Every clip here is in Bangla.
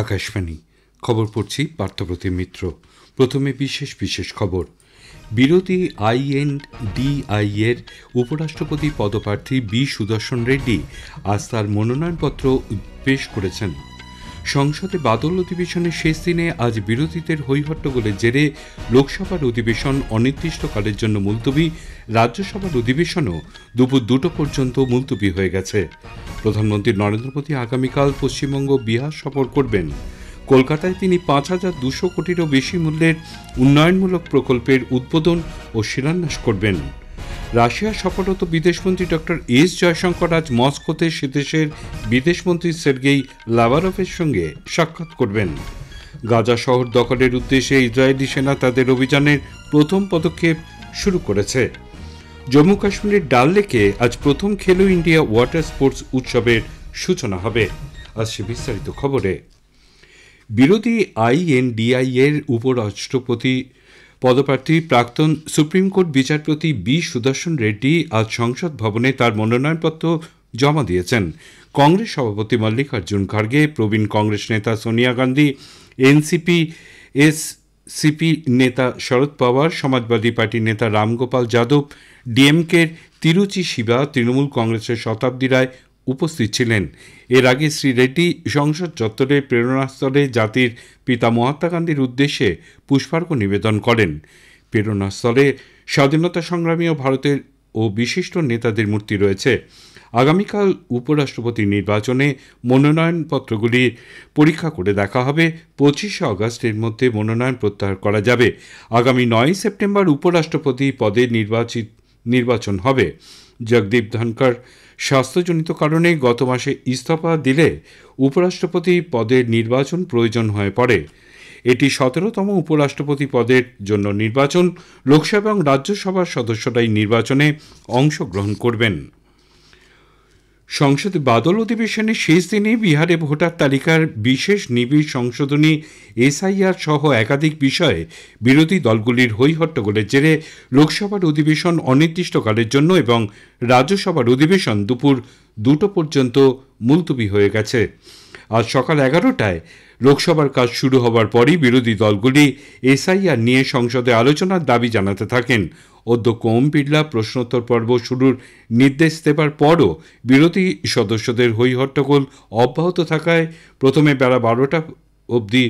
আকাশবাণী খবর পড়ছি পার্থপ্রতিম মিত্র। প্রথমে বিশেষ বিশেষ খবর। বিরোধী আইএনডিআই এর উপরাষ্ট্রপতি পদপ্রার্থী বি সুদর্শন রেড্ডি আজ তার মনোনয়নপত্র পেশ করেছেন। সংসদে বাদল অধিবেশনের শেষ দিনে আজ বিরোধীদের হৈহট্টগোলের জেরে লোকসভার অধিবেশন অনির্দিষ্টকালের জন্য মুলতবি, রাজ্যসভার অধিবেশনও দুপুর 2টো পর্যন্ত মুলতবি হয়ে গেছে। প্রধানমন্ত্রী নরেন্দ্র মোদী আগামীকাল পশ্চিমবঙ্গ বিহার সফর করবেন। কলকাতায় তিনি 5,200 কোটিরও বেশি মূল্যের উন্নয়নমূলক প্রকল্পের উদ্বোধন ও শিলান্যাস করবেন। রাশিয়া সফররত বিদেশমন্ত্রী ডক্টর এস জয়শঙ্কর আজ মস্কোতে সে দেশের বিদেশমন্ত্রী সের্গেই লাভারভের সঙ্গে সাক্ষাৎ করবেন। গাজা শহর দখলের উদ্দেশ্যে ইসরায়েলি সেনা তাদের অভিযানের প্রথম পদক্ষেপ শুরু করেছে। জম্মু কাশ্মীরের ডাল লেকে আজ প্রথম খেলো ইন্ডিয়া ওয়াটার স্পোর্টস উৎসবের সূচনা হবে। আসছে বিস্তারিত খবরে। বিরোধী আইএনডিআই এর উপরাষ্ট্রপতি পদপ্রার্থী প্রাক্তন সুপ্রিম কোর্ট বিচারপতি বি সুদর্শন রেড্ডি আজ সংসদ ভবনে তার মনোনয়নপত্র জমা দিয়েছেন। কংগ্রেস সভাপতি মল্লিকার্জুন খার্গে, প্রবীণ কংগ্রেস নেতা সোনিয়া গান্ধী, এনসিপি এসসিপি নেতা শরদ পাওয়ার, সমাজবাদী পার্টির নেতা রামগোপাল যাদব, ডিএমকের তিরুচি শিবা, তৃণমূল কংগ্রেসের শতাব্দী রায় উপস্থিত ছিলেন। এর আগে শ্রী রেড্ডি সংসদ চত্বরে প্রেরণাস্থলে জাতির পিতা মহাত্মা গান্ধীর উদ্দেশ্যে পুষ্পার্ঘ্য নিবেদন করেন। প্রেরণাস্থলে স্বাধীনতা সংগ্রামী ও ভারতের ও বিশিষ্ট নেতাদের মূর্তি রয়েছে। আগামীকাল উপরাষ্ট্রপতি নির্বাচনে মনোনয়নপত্রগুলির পরীক্ষা করে দেখা হবে। 25শে আগস্টের মধ্যে মনোনয়ন প্রত্যাহার করা যাবে। আগামী 9 সেপ্টেম্বর উপরাষ্ট্রপতি পদে নির্বাচন হবে। জগদীপ ধনখড় স্বাস্থ্যজনিত কারণে গত মাসে ইস্তফা দিলে উপরাষ্ট্রপতি পদের নির্বাচন প্রয়োজন হয়ে পড়ে। এটি 17তম উপরাষ্ট্রপতি পদের জন্য নির্বাচন। লোকসভা এবং রাজ্যসভার সদস্যরাই নির্বাচনে অংশগ্রহণ করবেন। সংসদে বাদল অধিবেশনের শেষ দিনে বিহারে ভোটার তালিকার বিশেষ নিবিড় সংশোধনী এসআইআর সহ একাধিক বিষয়ে বিরোধী দলগুলির হৈহট্টগোলের জেরে লোকসভার অধিবেশন অনির্দিষ্টকালের জন্য এবং রাজ্যসভার অধিবেশন দুপুর 2টো পর্যন্ত মুলতবি হয়ে গেছে। আজ সকাল 11টায় লোকসভার কাজ শুরু হবার পরই বিরোধী দলগুলি এসআইআর নিয়ে সংসদে আলোচনার দাবি জানাতে থাকেন। অধ্যক্ষ ওম বিড়লা প্রশ্নোত্তর পর্ব শুরুর নির্দেশ দেবার পরও বিরোধী সদস্যদের হৈহট্টগোল অব্যাহত থাকায় প্রথমে বেলা 12টা অবধি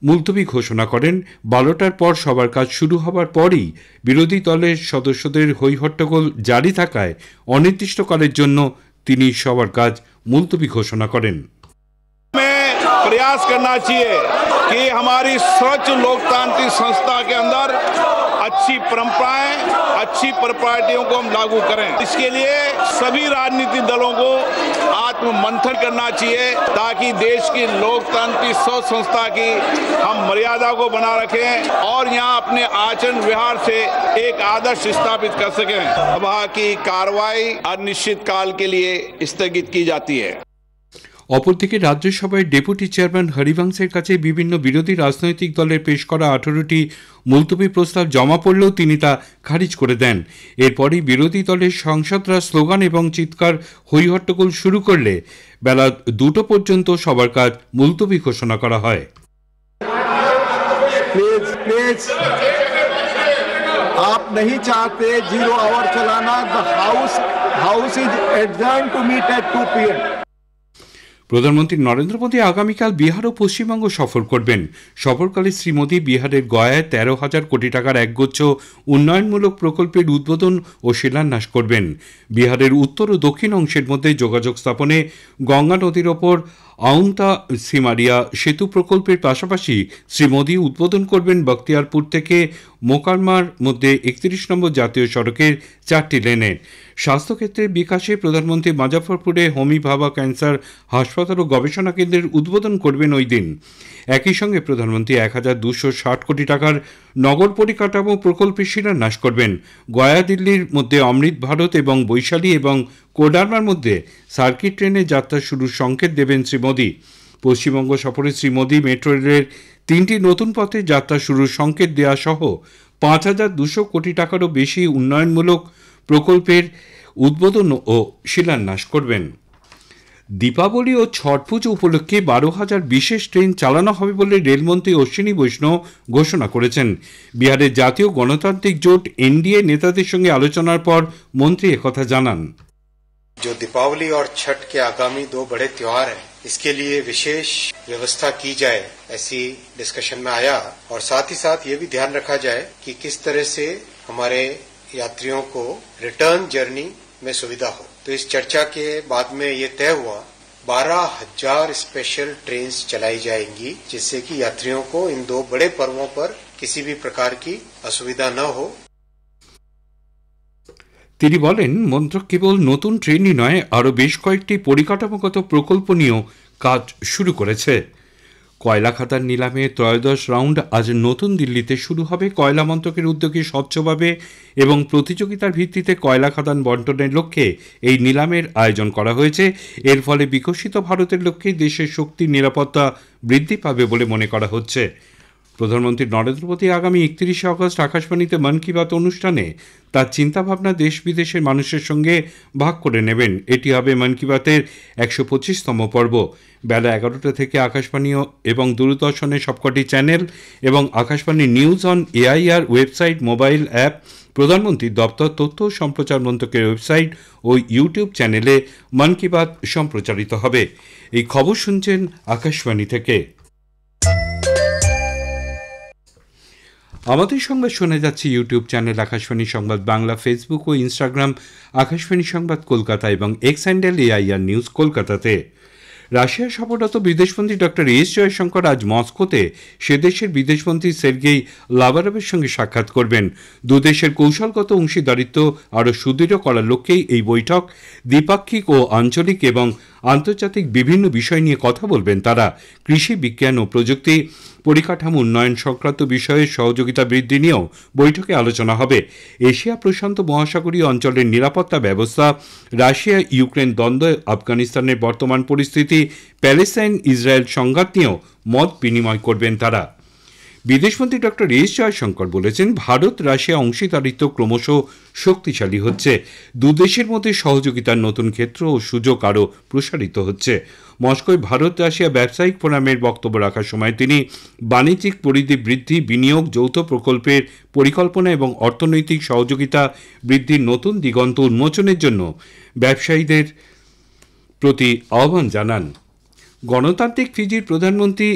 মুলতবি ঘোষণা করেন। 12টার পর সবার কাজ শুরু হবার পরই বিরোধী দলের সদস্যদের হৈহট্টগোল জারি থাকায় অনির্দিষ্টকালের জন্য তিনি সবার কাজ মুলতবি ঘোষণা করেন। प्रयास करना चाहिए कि हमारी स्वच्छ लोकतांत्रिक संस्था के अंदर अच्छी परंपराएं, अच्छी प्रॉपर्टियों को हम लागू करें। इसके लिए सभी राजनीतिक दलों को आत्म मंथन करना चाहिए ताकि देश की लोकतांत्रिक स्वच्छ संस्था की हम मर्यादा को बना रखें और यहाँ अपने आचरण व्यवहार से एक आदर्श स्थापित कर सकें। सभा की कार्रवाई अनिश्चितकाल के लिए स्थगित की जाती है। অপরদিকে রাজ্যসভায় ডেপুটি চেয়ারম্যান হরিবংশের কাছে বিভিন্ন বিরোধী রাজনৈতিক দলের পেশ করা 18টি মুলতবি প্রস্তাব জমা পড়লেও তিনি তা খারিজ করে দেন। এরপরই বিরোধী দলের সাংসদরা স্লোগান এবং চিৎকার হৈহট্টগোল শুরু করলে বেলা 2টো পর্যন্ত সবার কাজ মুলতবি ঘোষণা করা হয়। आप नहीं चाहते 0 आवर चलाना। The house is adjourn to meet at 2 PM। প্রধানমন্ত্রী নরেন্দ্র মোদী আগামীকাল বিহার ও পশ্চিমবঙ্গ সফর করবেন। সফরকালে শ্রী মোদী বিহারের গয়ায় 13,000 কোটি টাকার একগুচ্ছ উন্নয়নমূলক প্রকল্পের উদ্বোধন ও শিলান্যাস করবেন। বিহারের উত্তর ও দক্ষিণ অংশের মধ্যে যোগাযোগ স্থাপনে গঙ্গা নদীর ওপর আউন্তা সিমারিয়া সেতু প্রকল্পের পাশাপাশি শ্রী মোদী উদ্বোধন করবেন বখতিয়ারপুর থেকে মোকারমার মধ্যে 31 নম্বর জাতীয় সড়কের 4টি লেনের। স্বাস্থ্যক্ষেত্রের বিকাশে প্রধানমন্ত্রী মুজাফফরপুরে হোমি ভাভা ক্যান্সার হাসপাতাল ও গবেষণা কেন্দ্রের উদ্বোধন করবেন ওই দিন। একই সঙ্গে প্রধানমন্ত্রী 1,260 কোটি টাকার নগর পরিকাঠামো প্রকল্পের শিলান্যাস করবেন। গয়া দিল্লির মধ্যে অমৃত ভারত এবং বৈশালী এবং কোডারমার মধ্যে সার্কিট ট্রেনে যাত্রা শুরুর সংকেত দেবেন শ্রী মোদী। পশ্চিমবঙ্গ সফরে শ্রী মোদী মেট্রো রেলের 3টি নতুন পথে যাত্রা শুরুর সংকেত দেওয়া সহ 5,200 কোটি টাকারও বেশি উন্নয়নমূলক প্রকল্পের উদ্বোধন ও শিলান্যাস করবেন। দীপাবলি ও ছট পুজো উপলক্ষে 12,000 বিশেষ ট্রেন চালানো হবে বলে রেলমন্ত্রী অশ্বিনী বৈষ্ণব ঘোষণা করেছেন। বিহারের জাতীয় গণতান্ত্রিক জোট এনডিএ নেতাদের সঙ্গে আলোচনার পর মন্ত্রী একথা জানান। जो दीपावली और छठ के आगामी 2 बड़े त्योहार हैं, इसके लिए विशेष व्यवस्था की जाए, ऐसी डिस्कशन में आया। और साथ ही साथ ये भी ध्यान रखा जाए कि किस तरह से हमारे यात्रियों को रिटर्न जर्नी में सुविधा हो। तो इस चर्चा के बाद में ये तय हुआ 12,000 स्पेशल ट्रेन चलाई जाएंगी, जिससे कि यात्रियों को इन 2 बड़े पर्वों पर किसी भी प्रकार की असुविधा न हो। তিনি বলেন, মন্ত্রক কেবল নতুন ট্রেনই নয়, আরও বেশ কয়েকটি পরিকাঠামোগত প্রকল্প নিয়েও কাজ শুরু করেছে। কয়লা খাদান নিলামে 13 রাউন্ড আজ নতুন দিল্লিতে শুরু হবে। কয়লা মন্ত্রকের উদ্যোগে স্বচ্ছভাবে এবং প্রতিযোগিতার ভিত্তিতে কয়লা খাদান বন্টনের লক্ষ্যে এই নিলামের আয়োজন করা হয়েছে। এর ফলে বিকশিত ভারতের লক্ষ্যে দেশের শক্তির নিরাপত্তা বৃদ্ধি পাবে বলে মনে করা হচ্ছে। প্রধানমন্ত্রী নরেন্দ্র মোদী আগামী 31শে আগস্ট আকাশবাণীতে মন কি বাত অনুষ্ঠানে তার চিন্তাভাবনা দেশ বিদেশের মানুষের সঙ্গে ভাগ করে নেবেন। এটি হবে মন কি বাতের 125তম পর্ব। বেলা 11টা থেকে আকাশবাণী এবং দূরদর্শনের সবকটি চ্যানেল এবং Akashvani news on AIR website, mobile app, প্রধানমন্ত্রীর দপ্তর, তথ্য ও সম্প্রচার মন্ত্রকের ওয়েবসাইট ও ইউটিউব চ্যানেলে মন কি বাত সম্প্রচারিত হবে। এই খবর শুনছেন আকাশবাণী থেকে। আমাদের সংবাদ শোনা যাচ্ছে ইউটিউব চ্যানেল আকাশবাণী সংবাদ বাংলা, ফেসবুক ও ইনস্টাগ্রাম আকাশবাণী সংবাদ কলকাতা এবং এক্স হ্যান্ডেল এআইআর নিউজ কলকাতাতে। রাশিয়া সফররত বিদেশমন্ত্রী ডক্টর এস জয়শঙ্কর আজ মস্কোতে সে দেশের বিদেশমন্ত্রী সের্গেই লাভারভের সঙ্গে সাক্ষাৎ করবেন। দুদেশের কৌশলগত অংশীদারিত্ব আরও সুদৃঢ় করার লক্ষ্যেই এই বৈঠক। দ্বিপাক্ষিক ও আঞ্চলিক এবং আন্তর্জাতিক বিভিন্ন বিষয় নিয়ে কথা বলবেন তারা। কৃষি, বিজ্ঞান ও প্রযুক্তি, পরিকাঠামো উন্নয়ন সংক্রান্ত বিষয়ে সহযোগিতা বৃদ্ধি নিয়েও বৈঠকে আলোচনা হবে। এশিয়া প্রশান্ত মহাসাগরীয় অঞ্চলের নিরাপত্তা ব্যবস্থা, রাশিয়া ইউক্রেন দ্বন্দ্ব, আফগানিস্তানের বর্তমান পরিস্থিতি, প্যালেস্টাইন ইসরায়েল সংঘাত নিয়েও মত বিনিময় করবেন তারা। বিদেশমন্ত্রী ডক্টর এস জয়শঙ্কর বলেছেন, ভারত রাশিয়া অংশীদারিত্ব ক্রমশ শক্তিশালী হচ্ছে। দুদেশের মধ্যে সহযোগিতার নতুন ক্ষেত্র ও সুযোগ আরও প্রসারিত হচ্ছে। মস্কোয় ভারত রাশিয়া ব্যবসায়িক ফোরামের বক্তব্য রাখার সময় তিনি বাণিজ্যিক পরিধি বৃদ্ধি, বিনিয়োগ, যৌথ প্রকল্পের পরিকল্পনা এবং অর্থনৈতিক সহযোগিতা বৃদ্ধির নতুন দিগন্ত উন্মোচনের জন্য ব্যবসায়ীদের প্রতি আহ্বান জানান। গণতান্ত্রিক ফিজির প্রধানমন্ত্রী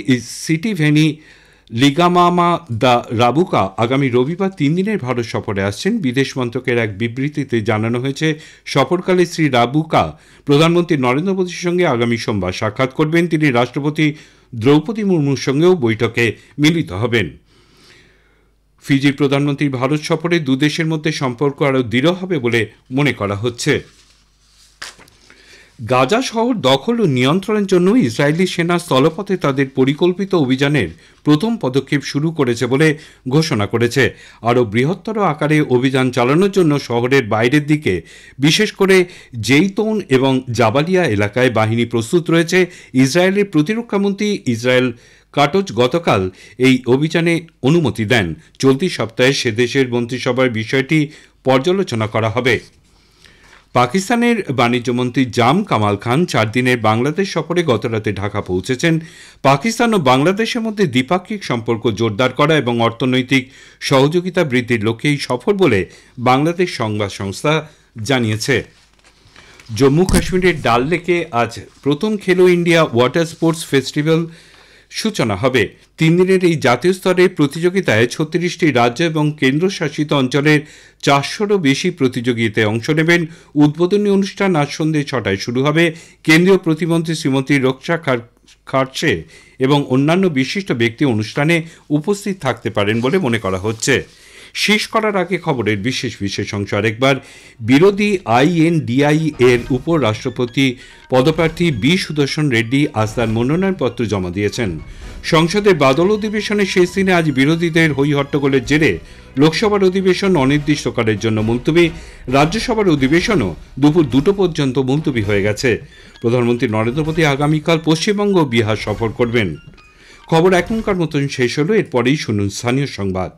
সিটিভেনি লিগামামা দা রাবুকা আগামী রবিবার 3 দিনের ভারত সফরে আসছেন। বিদেশ মন্ত্রকের এক বিবৃতিতে জানানো হয়েছে, সফরকালে শ্রী রাবুকা প্রধানমন্ত্রী নরেন্দ্র মোদীর সঙ্গে আগামী সোমবার সাক্ষাৎ করবেন। তিনি রাষ্ট্রপতি দ্রৌপদী মুর্মুর সঙ্গেও বৈঠকে মিলিত হবেন। ফিজির প্রধানমন্ত্রীর ভারত সফরে দুদেশের মধ্যে সম্পর্ক আরও দৃঢ় হবে বলে মনে করা হচ্ছে। গাজা শহর দখল ও নিয়ন্ত্রণের জন্য ইসরায়েলি সেনা স্থলপথে তাদের পরিকল্পিত অভিযানের প্রথম পদক্ষেপ শুরু করেছে বলে ঘোষণা করেছে। আরও বৃহত্তর আকারে অভিযান চালানোর জন্য শহরের বাইরের দিকে, বিশেষ করে জেইতৌন এবং জাবালিয়া এলাকায় বাহিনী প্রস্তুত রয়েছে। ইসরায়েলের প্রতিরক্ষামন্ত্রী ইসরায়েল কাটজ গতকাল এই অভিযানে অনুমতি দেন। চলতি সপ্তাহে সে দেশের মন্ত্রিসভার বিষয়টি পর্যালোচনা করা হবে। পাকিস্তানের বাণিজ্যমন্ত্রী জাম কামাল খান 4 দিনের বাংলাদেশ সফরে গতরাতে ঢাকা পৌঁছেছেন। পাকিস্তান ও বাংলাদেশের মধ্যে দ্বিপাক্ষিক সম্পর্ক জোরদার করা এবং অর্থনৈতিক সহযোগিতা বৃদ্ধির লক্ষ্যে এই সফর বলে বাংলাদেশ সংবাদ সংস্থা জানিয়েছে। জম্মু কাশ্মীরের ডাল লেকে আজ প্রথম খেলো ইন্ডিয়া ওয়াটার স্পোর্টস ফেস্টিভ্যাল সূচনা হবে। 3 দিনের এই জাতীয় স্তরের প্রতিযোগিতায় 36টি রাজ্য এবং কেন্দ্রশাসিত অঞ্চলের 400রও বেশি প্রতিযোগিতায় অংশ নেবেন। উদ্বোধনী অনুষ্ঠান আজ সন্ধ্যে 6টায় শুরু হবে। কেন্দ্রীয় প্রতিমন্ত্রী শ্রীমতী রক্ষা খাড়সে এবং অন্যান্য বিশিষ্ট ব্যক্তি অনুষ্ঠানে উপস্থিত থাকতে পারেন বলে মনে করা হচ্ছে। শেষ করার আগে খবরের বিশেষ অংশ আরেকবার। বিরোধী আইএনডিআই এর উপরাষ্ট্রপতি পদপ্রার্থী বি সুদর্শন রেড্ডি আজ তার মনোনয়নপত্র জমা দিয়েছেন। সংসদের বাদল অধিবেশনের শেষ দিনে আজ বিরোধীদের হই হট্টগোলের জেরে লোকসভার অধিবেশন অনির্দিষ্টকালের জন্য মুলতবি। রাজ্যসভার অধিবেশনও দুপুর 2টো পর্যন্ত মুলতবি হয়ে গেছে। প্রধানমন্ত্রী নরেন্দ্র মোদী আগামীকাল পশ্চিমবঙ্গ ও বিহার সফর করবেন। খবর এখনকার মতন শেষ হলো। এরপরেই শুনুন স্থানীয় সংবাদ।